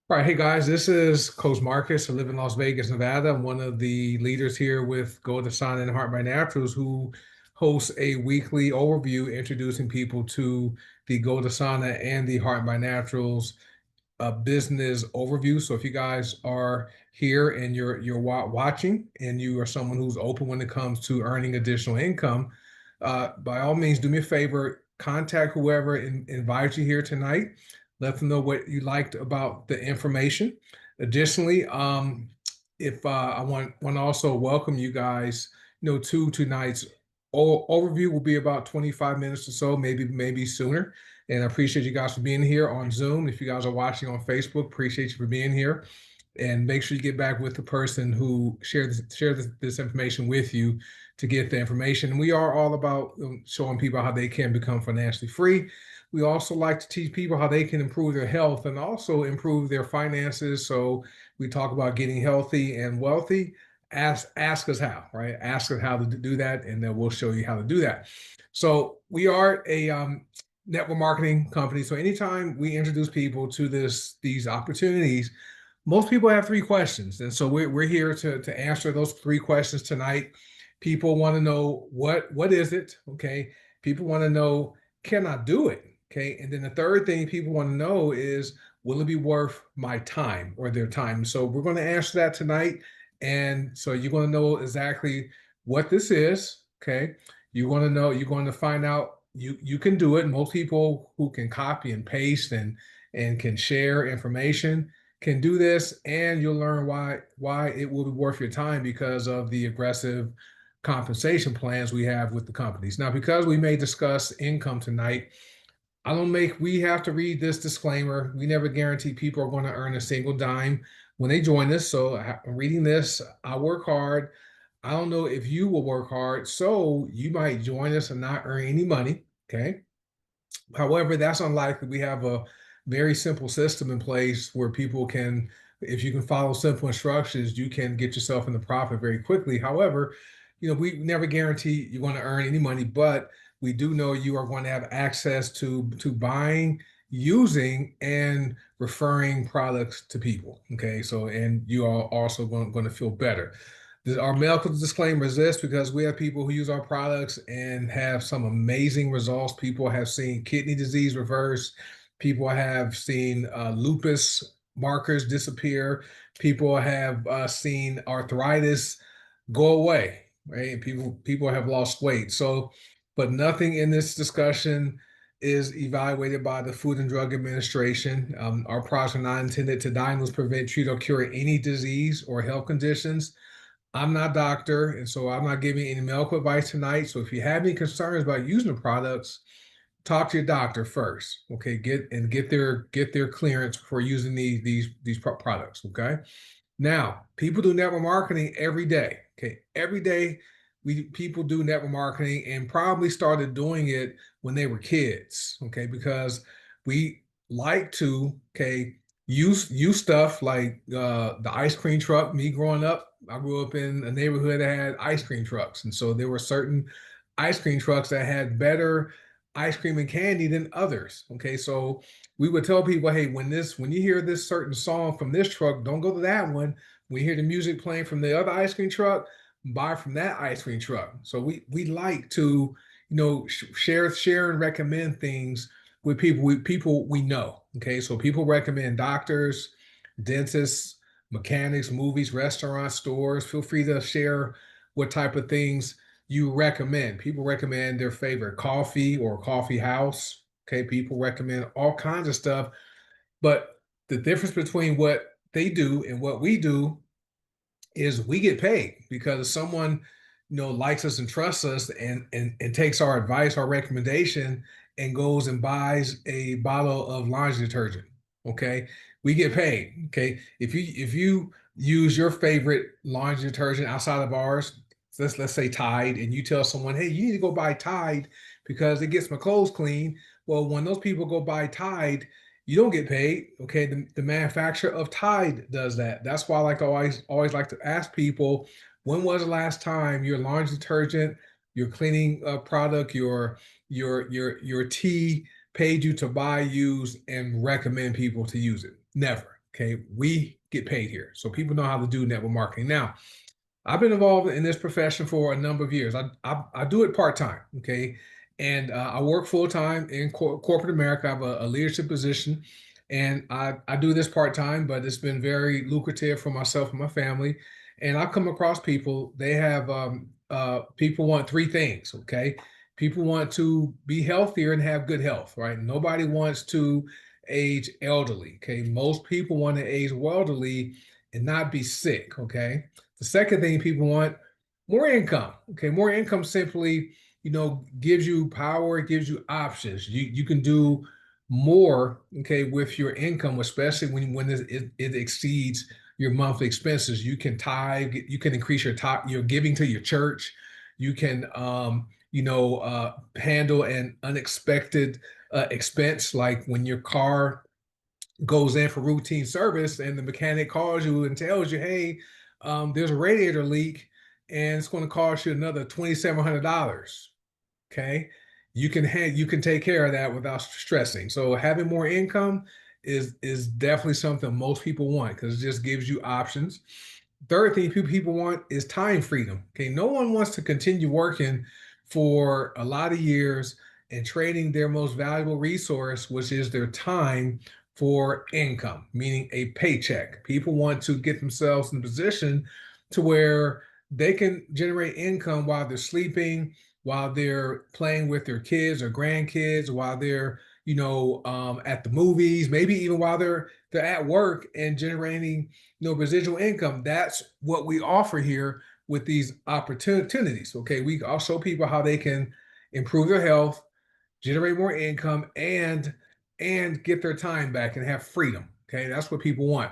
All right, hey guys, this is Coach Marcus. I live in Las Vegas, Nevada. I'm one of the leaders here with Golden Sign and Heart by Naturals, who hosts a weekly overview introducing people to the Golden Sana and the Heart by Naturals business overview. So if you guys are here and you're watching and you are someone who's open when it comes to earning additional income, by all means, do me a favor, contact whoever invited you here tonight. Let them know what you liked about the information. Additionally, if I want to also welcome you guys, to tonight's overview will be about 25 minutes or so, maybe sooner. And I appreciate you guys for being here on Zoom. If you guys are watching on Facebook, appreciate you for being here. And make sure you get back with the person who shared this information with you to get the information. And we are all about showing people how they can become financially free. We also like to teach people how they can improve their health and also improve their finances. So we talk about getting healthy and wealthy. Ask us how, right? Ask us how to do that, and then we'll show you how to do that. So we are a network marketing company. So anytime we introduce people to these opportunities, most people have three questions. And so we're here to answer those three questions tonight. People want to know what is it? Okay. People want to know, can I do it? Okay. And then the third thing people want to know is, will it be worth my time or their time? So we're going to answer that tonight. And so you're going to know exactly what this is. Okay. You're going to find out you can do it. Most people who can copy and paste and can share information can do this, and you'll learn why it will be worth your time because of the aggressive compensation plans we have with the companies. Now, because we may discuss income tonight, I don't make we have to read this disclaimer. We never guarantee people are going to earn a single dime when they join us. So I'm reading this. I work hard. I don't know if you will work hard, so you might join us and not earn any money. Okay. However, that's unlikely. We have a very simple system in place where people can, if you can follow simple instructions, you can get yourself into profit very quickly. However, we never guarantee you're going to earn any money, but we do know you are going to have access to buying, using, and referring products to people. Okay, so and you are also going to feel better. Our medical disclaimer is this because we have people who use our products and have some amazing results. People have seen kidney disease reverse. People have seen lupus markers disappear. People have seen arthritis go away. Right? People have lost weight. So, but nothing in this discussion is evaluated by the Food and Drug Administration. Our products are not intended to diagnose, prevent, treat, or cure any disease or health conditions. I'm not a doctor, and so I'm not giving any medical advice tonight. So if you have any concerns about using the products, talk to your doctor first. Okay, get their clearance for using these products. Okay. Now, people do network marketing every day. Okay, every day people do network marketing and probably started doing it when they were kids. Okay, because we like to use stuff like the ice cream truck. Me growing up, I grew up in a neighborhood that had ice cream trucks, and so there were certain ice cream trucks that had better ice cream and candy than others. Okay, so we would tell people, hey, when you hear this certain song from this truck, don't go to that one. When you hear the music playing from the other ice cream truck, buy from that ice cream truck. So we like to, share and recommend things with people we know. Okay, so people recommend doctors, dentists, mechanics, movies, restaurants, stores. Feel free to share what type of things you recommend. People recommend their favorite coffee or coffee house. Okay, people recommend all kinds of stuff, but the difference between what they do and what we do is we get paid because someone likes us and trusts us and takes our advice, our recommendation, and goes and buys a bottle of laundry detergent. Okay, we get paid. Okay, if you use your favorite laundry detergent outside of ours, let's say Tide, and you tell someone, hey, you need to go buy Tide because it gets my clothes clean. Well, when those people go buy Tide, you don't get paid. Okay, the manufacturer of Tide does that. That's why I like to always like to ask people, when was the last time your laundry detergent, your cleaning product, your tea paid you to buy, use, and recommend people to use it? Never. Okay, we get paid here. So people know how to do network marketing. Now, I've been involved in this profession for a number of years. I do it part time, okay, and I work full time in corporate America. I have a leadership position, and I do this part time, but it's been very lucrative for myself and my family. And I've come across people. They have people want three things, okay. People want to be healthier and have good health, right? Nobody wants to age elderly, okay. Most people want to age elderly and not be sick, okay. The second thing people want, more income. Okay, more income simply, gives you power, it gives you options. You can do more, okay, with your income, especially when it exceeds your monthly expenses. You can tithe, you can increase your giving to your church. You can handle an unexpected expense like when your car goes in for routine service and the mechanic calls you and tells you, hey, there's a radiator leak and it's going to cost you another $2,700. Okay. You can take care of that without stressing. So having more income is definitely something most people want because it just gives you options. Third thing people want is time freedom. Okay. No one wants to continue working for a lot of years and trading their most valuable resource, which is their time, for income, meaning a paycheck. People want to get themselves in a position to where they can generate income while they're sleeping, while they're playing with their kids or grandkids, while they're at the movies, maybe even while they're at work and generating residual income. That's what we offer here with these opportunities. Okay, we also show people how they can improve their health, generate more income, and get their time back and have freedom. Okay, that's what people want.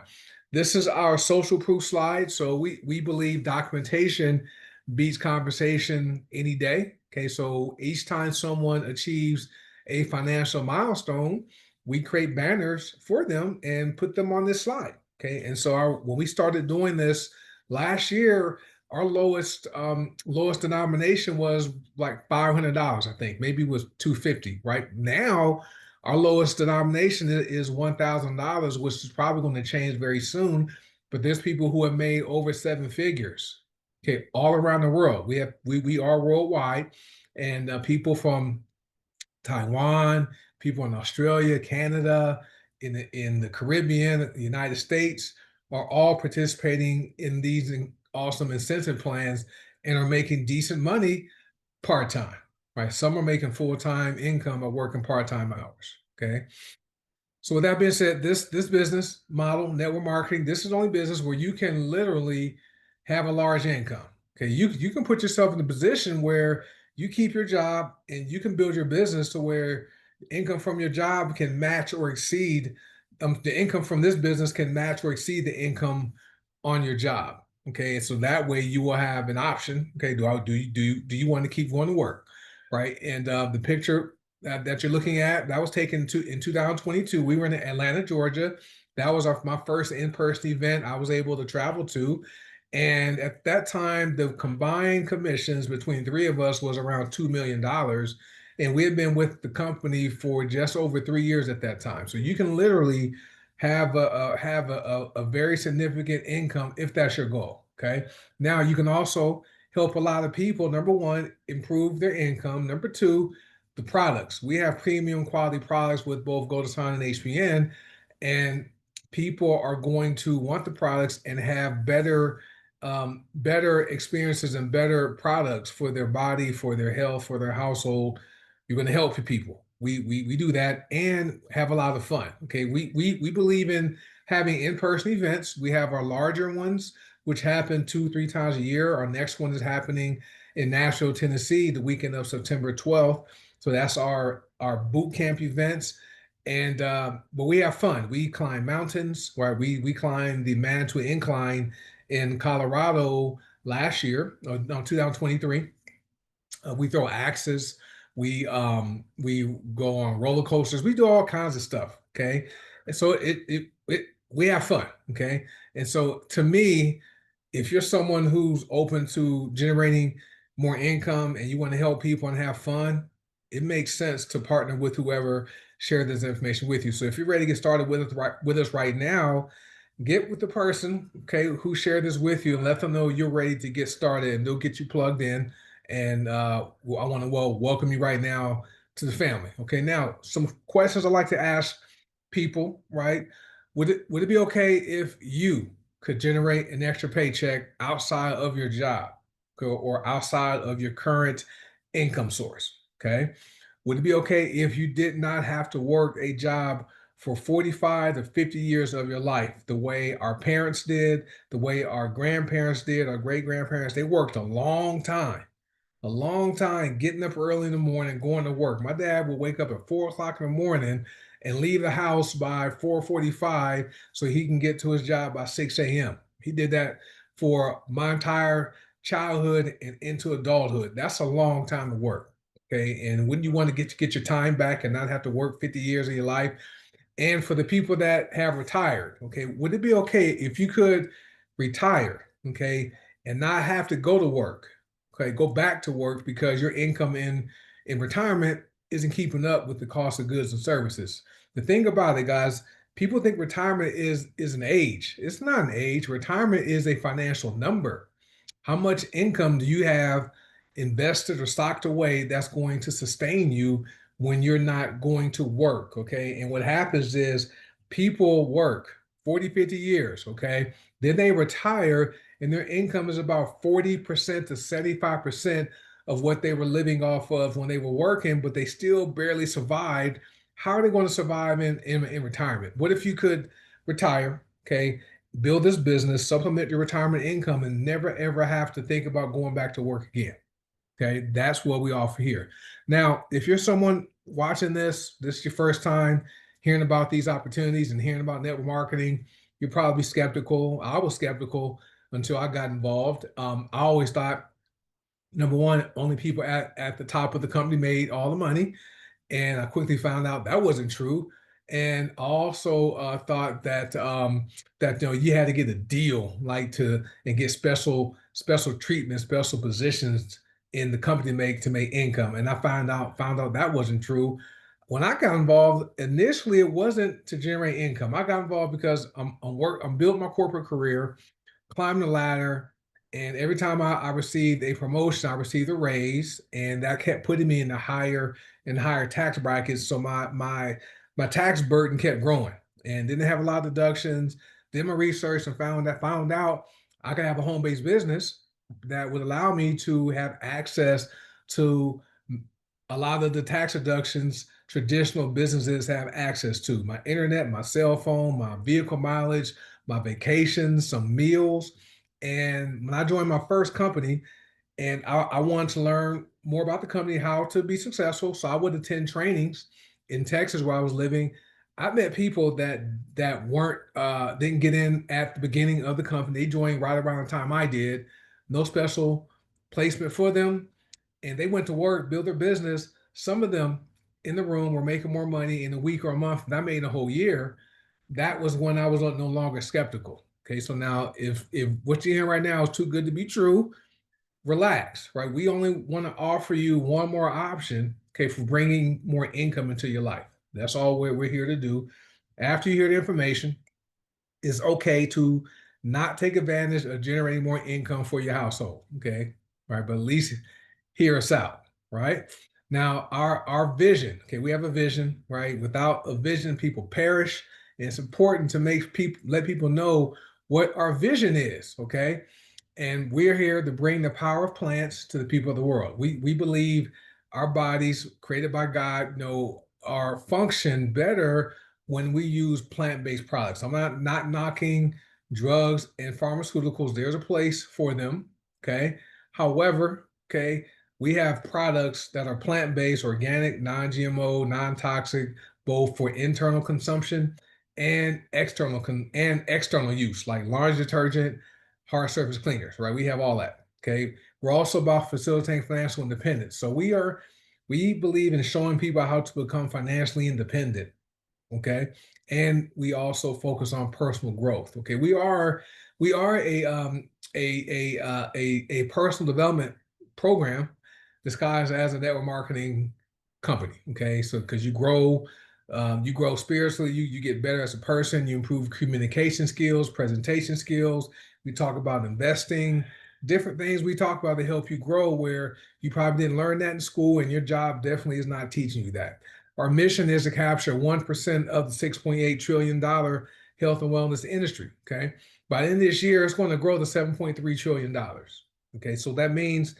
This is our social proof slide. So we believe documentation beats conversation any day. Okay, so each time someone achieves a financial milestone, we create banners for them and put them on this slide. Okay, and so when we started doing this last year, our lowest denomination was like $500. I think maybe it was 250. Right now, our lowest denomination is $1,000, which is probably going to change very soon. But there's people who have made over seven figures, okay, all around the world. We are worldwide, and people from Taiwan, people in Australia, Canada, in the Caribbean, the United States are all participating in these awesome incentive plans and are making decent money part time. Right, some are making full time income or working part time hours. Okay, so with that being said, this business model, network marketing, this is the only business where you can literally have a large income. Okay, you can put yourself in a position where you keep your job and you can build your business to where income from your job can match or exceed the income from this business can match or exceed the income on your job. Okay, and so that way you will have an option. Okay, do you want to keep going to work, right? And the picture that you're looking at, that was taken in 2022. We were in Atlanta, Georgia. That was my first in-person event I was able to travel to. And at that time, the combined commissions between three of us was around $2 million. And we had been with the company for just over 3 years at that time. So you can literally have a very significant income if that's your goal. Okay. Now you can also help a lot of people. Number one, improve their income. Number two, the products. We have premium quality products with both GoldSign and HPN, and people are going to want the products and have better experiences and better products for their body, for their health, for their household. You're going to help people. We do that and have a lot of fun. Okay, we believe in having in-person events. We have our larger ones, which happen 2-3 times a year. Our next one is happening in Nashville, Tennessee, the weekend of September 12th. So that's our boot camp events. And but we have fun. We climb mountains, where we climbed the Manitou Incline in Colorado last year, no, 2023. We throw axes. We go on roller coasters. We do all kinds of stuff. Okay, and so we have fun. Okay, and so to me, if you're someone who's open to generating more income and you want to help people and have fun, it makes sense to partner with whoever shared this information with you. So if you're ready to get started with us right now, get with the person, okay, who shared this with you and let them know you're ready to get started and they'll get you plugged in. And well, I want to welcome you right now to the family. Okay, now some questions I like to ask people, right? Would it be okay if you could generate an extra paycheck outside of your job or outside of your current income source? Okay. Would it be okay if you did not have to work a job for 45 to 50 years of your life, the way our parents did, the way our grandparents did, our great grandparents? They worked a long time getting up early in the morning, going to work. My dad would wake up at 4 o'clock in the morning and leave the house by 4:45 so he can get to his job by 6 a.m. He did that for my entire childhood and into adulthood. That's a long time to work. Okay. And wouldn't you want to get your time back and not have to work 50 years of your life? And for the people that have retired, okay, would it be okay if you could retire, okay, and not have to go to work, okay, go back to work because your income in retirement isn't keeping up with the cost of goods and services? The thing about it, guys, people think retirement is an age. It's not an age. Retirement is a financial number. How much income do you have invested or stocked away that's going to sustain you when you're not going to work? Okay. And what happens is people work 40, 50 years. Okay. Then they retire and their income is about 40% to 75% of what they were living off of when they were working, but they still barely survived. How are they going to survive in retirement? What if you could retire? Okay, build this business, supplement your retirement income, and never ever have to think about going back to work again. Okay, that's what we offer here. Now, if you're someone watching this is your first time hearing about these opportunities and hearing about network marketing, you're probably skeptical. I was skeptical until I got involved. I always thought, number one, only people at the top of the company made all the money, and I quickly found out that wasn't true. And I also thought that that you had to get a deal, like to and get special treatment, special positions in the company to make income. And I found out that wasn't true. When I got involved, initially it wasn't to generate income. I got involved because I'm building my corporate career, climbing the ladder, and every time I received a promotion, I received a raise, and that kept putting me in the higher tax brackets. So my tax burden kept growing, and didn't have a lot of deductions. Did my research and found out I could have a home based business that would allow me to have access to a lot of the tax deductions traditional businesses have access to: my internet, my cell phone, my vehicle mileage, my vacations, some meals. And when I joined my first company, and I wanted to learn more about the company, how to be successful, so I would attend trainings in Texas where I was living. I met people that weren't didn't get in at the beginning of the company. They joined right around the time I did. No special placement for them, and they went to work, build their business. Some of them in the room were making more money in a week or a month than I made a whole year. That was when I was no longer skeptical. Okay, so now if what you're hearing right now is too good to be true, relax, right? We only want to offer you one more option, okay, for bringing more income into your life. That's all we're here to do. After you hear the information, it's okay to not take advantage of generating more income for your household, okay? Right, but at least hear us out, right? Now, our vision, okay, we have a vision, right? Without a vision, people perish. And it's important to let people know what our vision is, okay? And we're here to bring the power of plants to the people of the world. We believe our bodies created by God, are function better when we use plant-based products. I'm not knocking drugs and pharmaceuticals. There's a place for them. Okay. However, okay, we have products that are plant-based, organic, non-GMO, non-toxic, both for internal consumption and external use, like laundry detergent, hard surface cleaners, right? We have all that. Okay. We're also about facilitating financial independence. So we believe in showing people how to become financially independent. Okay. And we also focus on personal growth. Okay. We are a personal development program disguised as a network marketing company. Okay. So because you grow You grow spiritually, you get better as a person, you improve communication skills, presentation skills. We talk about investing, different things we talk about to help you grow where you probably didn't learn that in school, and your job definitely is not teaching you that. Our mission is to capture 1% of the $6.8 trillion health and wellness industry. Okay. By the end of this year, it's going to grow to $7.3 trillion. Okay. So that means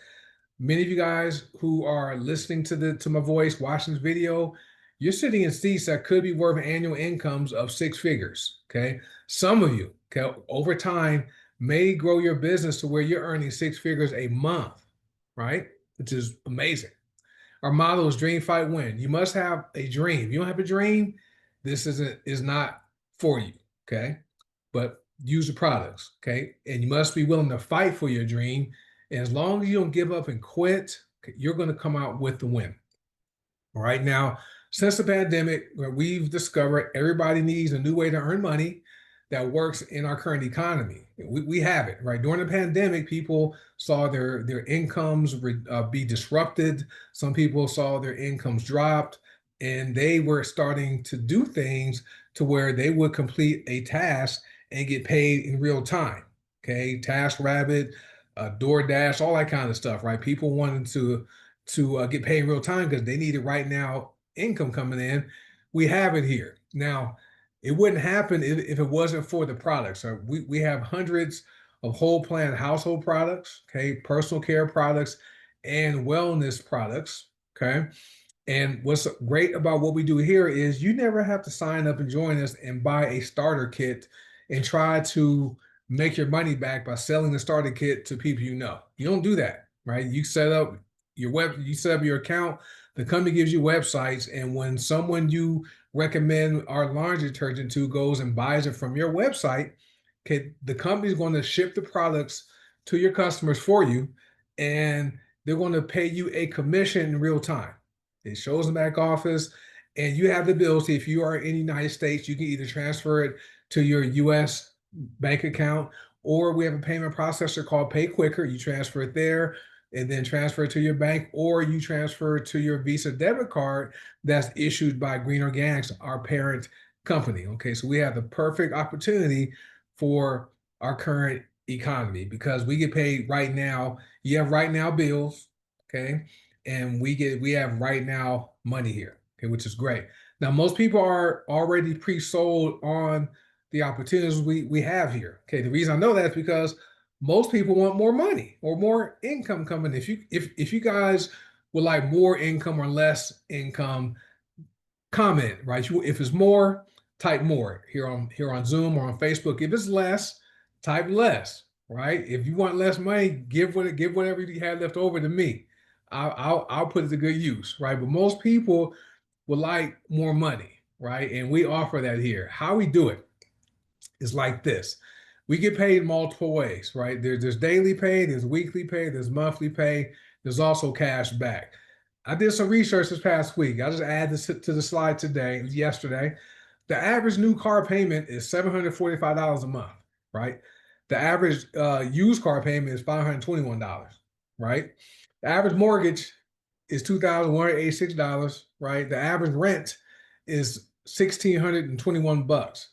many of you guys who are listening to my voice, watching this video, you're sitting in seats that could be worth annual incomes of six figures. Okay. Some of you, okay, over time may grow your business to where you're earning six figures a month, right? Which is amazing. Our motto is dream, fight, win. You must have a dream. If you don't have a dream, this is not for you. Okay. But use the products. Okay. And you must be willing to fight for your dream. And as long as you don't give up and quit, you're going to come out with the win. Right now, since the pandemic, we've discovered everybody needs a new way to earn money that works in our current economy. We have it, right? During the pandemic, people saw their incomes be disrupted. Some people saw their incomes dropped, and they were starting to do things to where they would complete a task and get paid in real time. Okay, TaskRabbit, DoorDash, all that kind of stuff, right? People wanted to get paid in real time because they needed right now income coming in. We have it here now. It wouldn't happen if it wasn't for the products. So we have hundreds of whole plant household products, okay, personal care products, and wellness products, okay. And what's great about what we do here is you never have to sign up and join us and buy a starter kit and try to make your money back by selling the starter kit to people you know. You don't do that, right? You set up your account, the company gives you websites, and when someone you recommend our laundry detergent to goes and buys it from your website, okay, the company's going to ship the products to your customers for you, and they're going to pay you a commission in real time. It shows in the back office, and you have the ability, if you are in the United States, you can either transfer it to your US bank account, or we have a payment processor called PayQuicker. You transfer it there and then transfer it to your bank, or you transfer it to your Visa debit card that's issued by Green Organics, our parent company. Okay, so we have the perfect opportunity for our current economy because we get paid right now. You have right now bills, okay, and we have right now money here, okay, which is great. Now, most people are already pre-sold on the opportunities we have here. Okay, the reason I know that is because most people want more money or more income coming. If you guys would like more income or less income, comment, right? If it's more, type more here on Zoom or on Facebook. If it's less, type less, right? If you want less money, give whatever you have left over to me. I'll put it to good use, right? But most people would like more money, right? And we offer that here. How we do it is like this. We get paid multiple ways, right? There's daily pay, there's weekly pay, there's monthly pay, there's also cash back. I did some research this past week. I just added this to the slide yesterday. The average new car payment is $745 a month, right? The average used car payment is $521, right? The average mortgage is $2,186, right? The average rent is $1,621.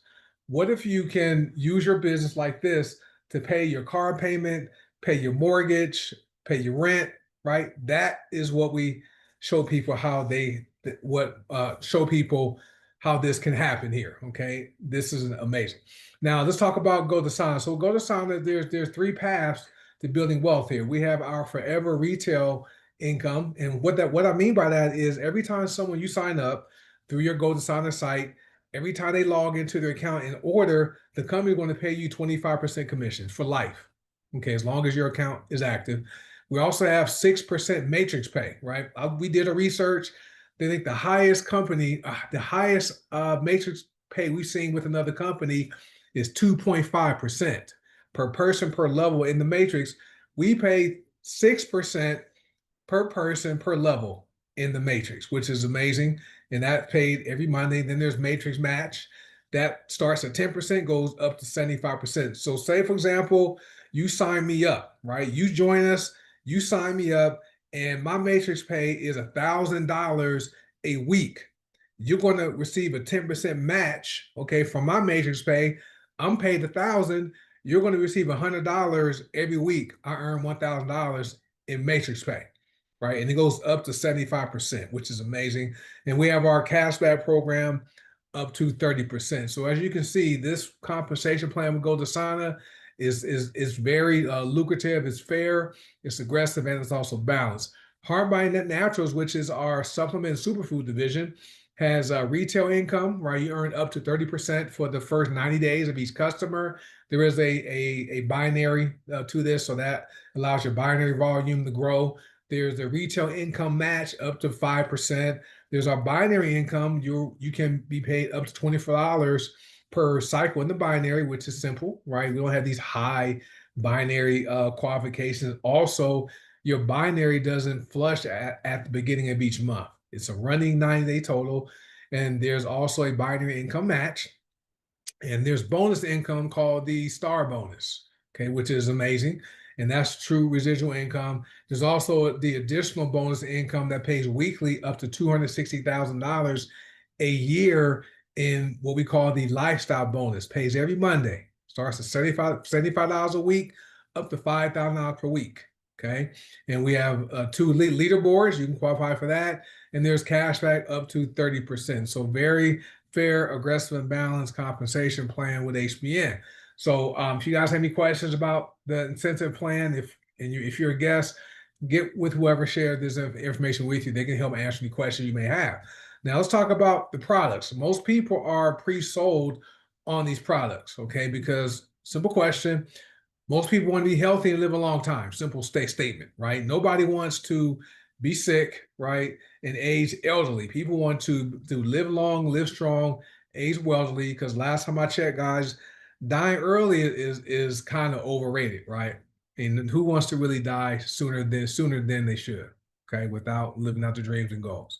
What if you can use your business like this to pay your car payment, pay your mortgage, pay your rent, right? That is what we show people show people how this can happen here. Okay, this is amazing. Now let's talk about GoToSign. So GoToSign, there's three paths to building wealth here. We have our forever retail income, and what I mean by that is every time you sign up through your GoToSign site, every time they log into their account and order, the company is going to pay you 25% commission for life. Okay, as long as your account is active. We also have 6% matrix pay, right? We did a research. They think the highest matrix pay we've seen with another company is 2.5% per person per level in the matrix. We pay 6% per person per level in the matrix, which is amazing. And that paid every Monday. Then there's matrix match that starts at 10%, goes up to 75%. So say, for example, you sign me up, right? You join us, you sign me up, and my matrix pay is $1,000 a week. you're going to receive a 10% match, okay, from my matrix pay. I'm paid 1,000. You're going to receive $100 every week. I earn $1,000 in matrix pay, right? And it goes up to 75%, which is amazing. And we have our cashback program up to 30%. So as you can see, this compensation plan with Goldasana is very lucrative. It's fair, it's aggressive, and it's also balanced. Hardbody Naturals, which is our supplement superfood division, has retail income, right? You earn up to 30% for the first 90 days of each customer. There is a binary to this, so that allows your binary volume to grow. There's a retail income match up to 5%. There's our binary income. You can be paid up to $24 per cycle in the binary, which is simple, right? We don't have these high binary qualifications. Also, your binary doesn't flush at the beginning of each month. It's a running 90-day total. And there's also a binary income match. And there's bonus income called the star bonus, okay, which is amazing. And that's true residual income. There's also the additional bonus income that pays weekly up to $260,000 a year in what we call the lifestyle bonus. Pays every Monday. Starts at $75 a week, up to $5,000 per week. Okay. And we have two leaderboards. You can qualify for that. And there's cash back up to 30%. So very fair, aggressive, and balanced compensation plan with HBN. So if you guys have any questions about the incentive plan, if you're a guest, get with whoever shared this information with you. They can help answer any questions you may have. Now let's talk about the products. Most people are pre-sold on these products, okay? Because simple question, most people want to be healthy and live a long time. Simple statement, right? Nobody wants to be sick, right, and age elderly. People want to live long, live strong, age elderly, because last time I checked, guys, dying early is kind of overrated, right? And who wants to really die sooner than they should, okay, without living out their dreams and goals.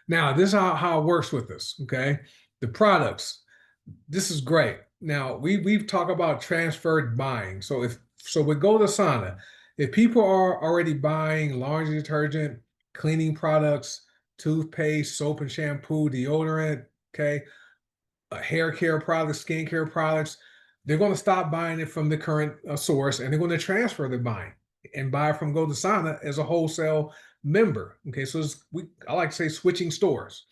Now, this is how it works with us, okay? The products, this is great. Now, we've talked about transferred buying. So with Goldasana, if people are already buying laundry detergent, cleaning products, toothpaste, soap and shampoo, deodorant, okay, hair care products, skin care products, they're going to stop buying it from the current source, and they're going to transfer their buying and buy from Goldasana as a wholesale member. Okay, so I like to say switching stores.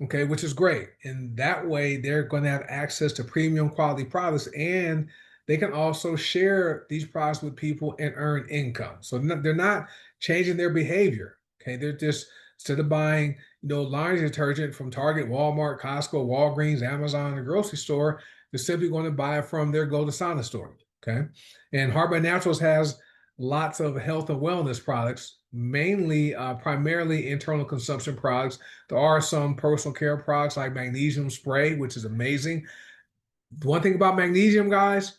Okay, which is great. And that way they're going to have access to premium quality products, and they can also share these products with people and earn income. So they're not changing their behavior. Okay, they're just, instead of buying, laundry detergent from Target, Walmart, Costco, Walgreens, Amazon, the grocery store, they're simply going to buy it from their Goldasana store. Okay, and Hardbody Naturals has lots of health and wellness products, mainly primarily internal consumption products. There are some personal care products like magnesium spray, which is amazing. The one thing about magnesium, guys,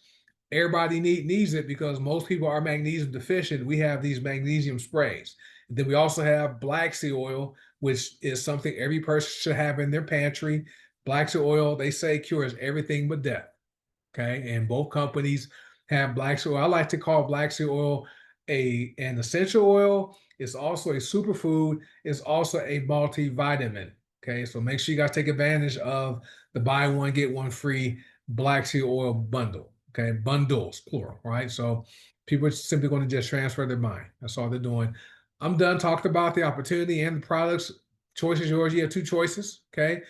everybody needs it because most people are magnesium deficient. We have these magnesium sprays. And then we also have black seed oil, which is something every person should have in their pantry. Black seed oil, they say, cures everything but death. Okay, and both companies have black seed oil. I like to call black seed oil an essential oil. It's also a superfood. It's also a multivitamin. Okay, so make sure you guys take advantage of the buy one get one free black seed oil bundle. Okay, bundles plural. Right, so people are simply going to just transfer their mind. That's all they're doing. I'm done talking about the opportunity and the products. Choice is yours. You have two choices. Okay,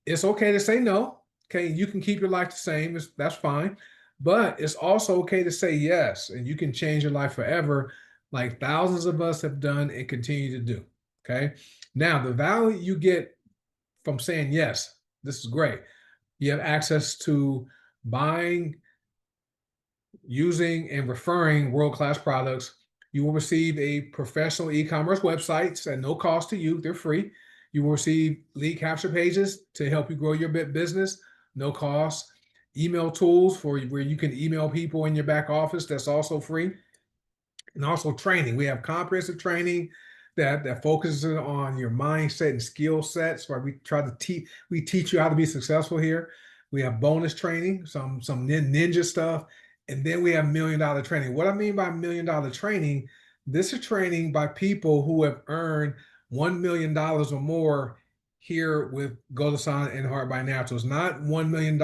it's okay to say no. Okay, you can keep your life the same. That's fine. But it's also okay to say yes, and you can change your life forever, like thousands of us have done and continue to do. Okay. Now, the value you get from saying yes, this is great. You have access to buying, using, and referring world-class products. You will receive a professional e-commerce websites at no cost to you. They're free. You will receive lead capture pages to help you grow your business, no cost. Email tools for where you can email people in your back office. That's also free. And also training. We have comprehensive training that focuses on your mindset and skill sets. Where we teach you how to be successful here. We have bonus training, some ninja stuff, and then we have $1 million training. What I mean by $1 million training, this is training by people who have earned $1 million or more here with Goldasan and Heart by Naturals, not $1 million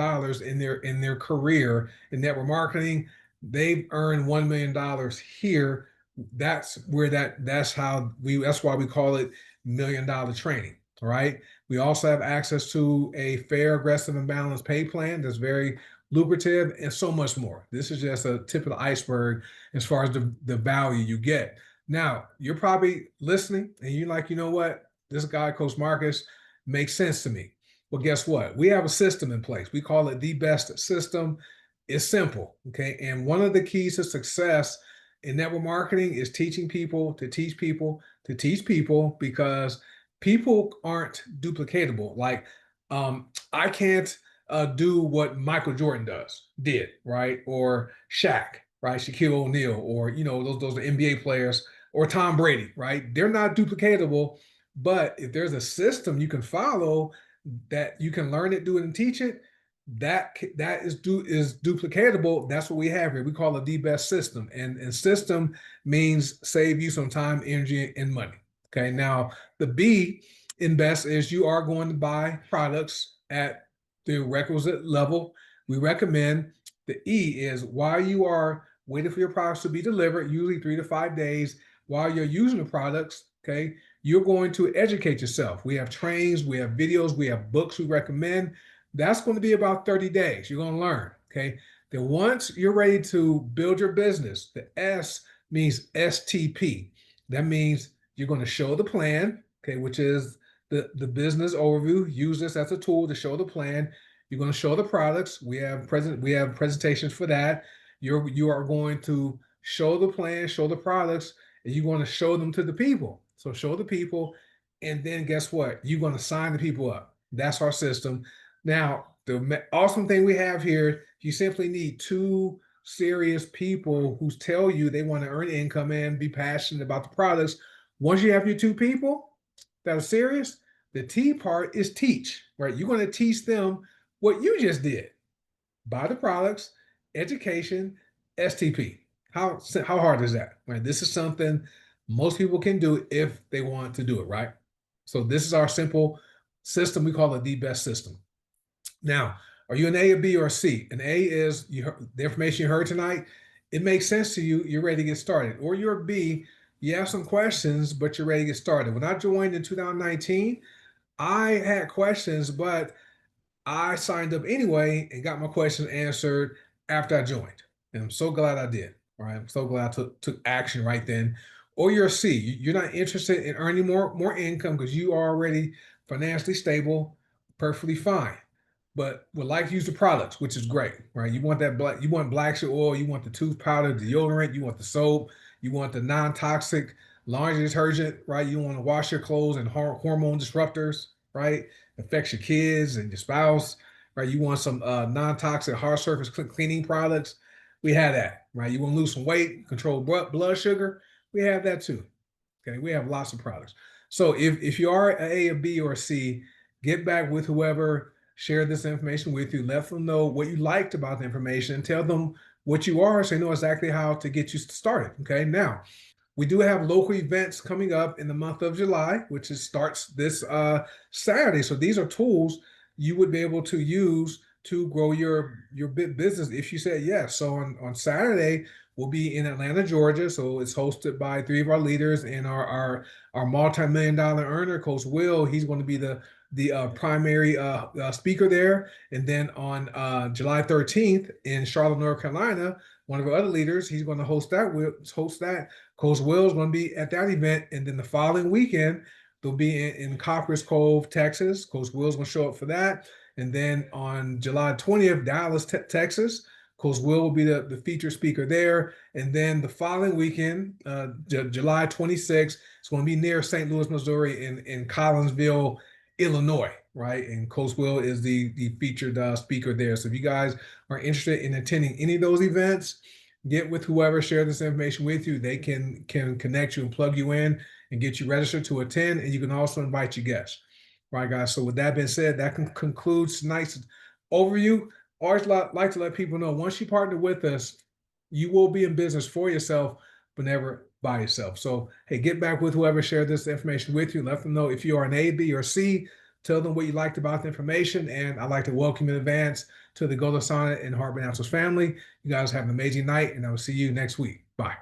in their career in network marketing. They've earned $1 million here. That's why we call it $1 million training. All right. We also have access to a fair, aggressive, and balanced pay plan that's very lucrative and so much more. This is just a tip of the iceberg as far as the value you get. Now, you're probably listening and you're like, you know what? This guy, Coach Marcus, makes sense to me. Well, guess what? We have a system in place. We call it the best system. It's simple. Okay. And one of the keys to success in network marketing is teaching people to teach people to teach people, because people aren't duplicatable. Like, I can't do what Michael Jordan did, right? Or Shaq, right? Shaquille O'Neal, or those are NBA players, or Tom Brady, right? They're not duplicatable, but if there's a system you can follow that you can learn it, do it, and teach it, that is duplicatable. That's what we have here. We call it the best system, and system means save you some time, energy, and money. Okay, now the B in best is you are going to buy products at the requisite level. We recommend the E is while you are waiting for your products to be delivered, usually 3 to 5 days, while you're using the products, okay, you're going to educate yourself. We have trainings, we have videos, we have books we recommend. That's going to be about 30 days. You're going to learn, okay? Then once you're ready to build your business, the S means STP. That means you're going to show the plan, okay, which is the business overview. Use this as a tool to show the plan. You're going to show the products. We have presentations for that. You are going to show the plan, show the products, and you're going to show them to the people. So show the people, and then guess what? You're going to sign the people up. That's our system. Now, the awesome thing we have here, you simply need two serious people who tell you they want to earn income and be passionate about the products. Once you have your two people that are serious, the T part is teach, right? You're going to teach them what you just did. Buy the products, education, STP. How hard is that? Right? This is something most people can do if they want to do it, right? So this is our simple system. We call it the best system. Now, are you an A, a B, or a C? An A is the information you heard tonight. It makes sense to you. You're ready to get started. Or you're a B. You have some questions, but you're ready to get started. When I joined in 2019, I had questions, but I signed up anyway and got my questions answered after I joined. And I'm so glad I did. All right. I'm so glad I took action right then. Or you're a C. You're not interested in earning more income because you are already financially stable, perfectly fine, but would like to use the products, which is great, right? You want Black Seed Oil, you want the tooth powder, deodorant, you want the soap, you want the non-toxic laundry detergent, right? You want to wash your clothes and hormone disruptors, right? Affects your kids and your spouse, right? You want some non-toxic hard surface cleaning products. We have that, right? You want to lose some weight, control blood sugar. We have that too. Okay, we have lots of products. So if you are an A, a B, or a C, get back with whoever shared this information with you. Let them know what you liked about the information and tell them what you are so they know exactly how to get you started. Okay, now we do have local events coming up in the month of July, which starts this Saturday. So these are tools you would be able to use to grow your business if you said yes. So on Saturday, we'll be in Atlanta, Georgia. So it's hosted by three of our leaders and our multi-million-dollar earner, Coach Will. He's going to be the primary speaker there. And then on July 13th in Charlotte, North Carolina, one of our other leaders, he's going to host that. Coach Will is going to be at that event. And then the following weekend, they'll be in Copperas Cove, Texas. Coach Will is going to show up for that. And then on July 20th, Dallas, Texas, Coach Will be the featured speaker there. And then the following weekend, July 26th, it's going to be near St. Louis, Missouri in Collinsville, Illinois, right? And Coach Will is the featured speaker there. So if you guys are interested in attending any of those events, get with whoever shared this information with you. They can connect you and plug you in and get you registered to attend. And you can also invite your guests. Right, guys. So with that being said, that concludes tonight's overview. Always like to let people know, once you partner with us, you will be in business for yourself, but never by yourself. So, hey, get back with whoever shared this information with you. Let them know if you are an A, B, or C, Tell them what you liked about the information, and I'd like to welcome you in advance to the Golden Sonnet and Heart Naturals family. You guys have an amazing night, and I will see you next week. Bye.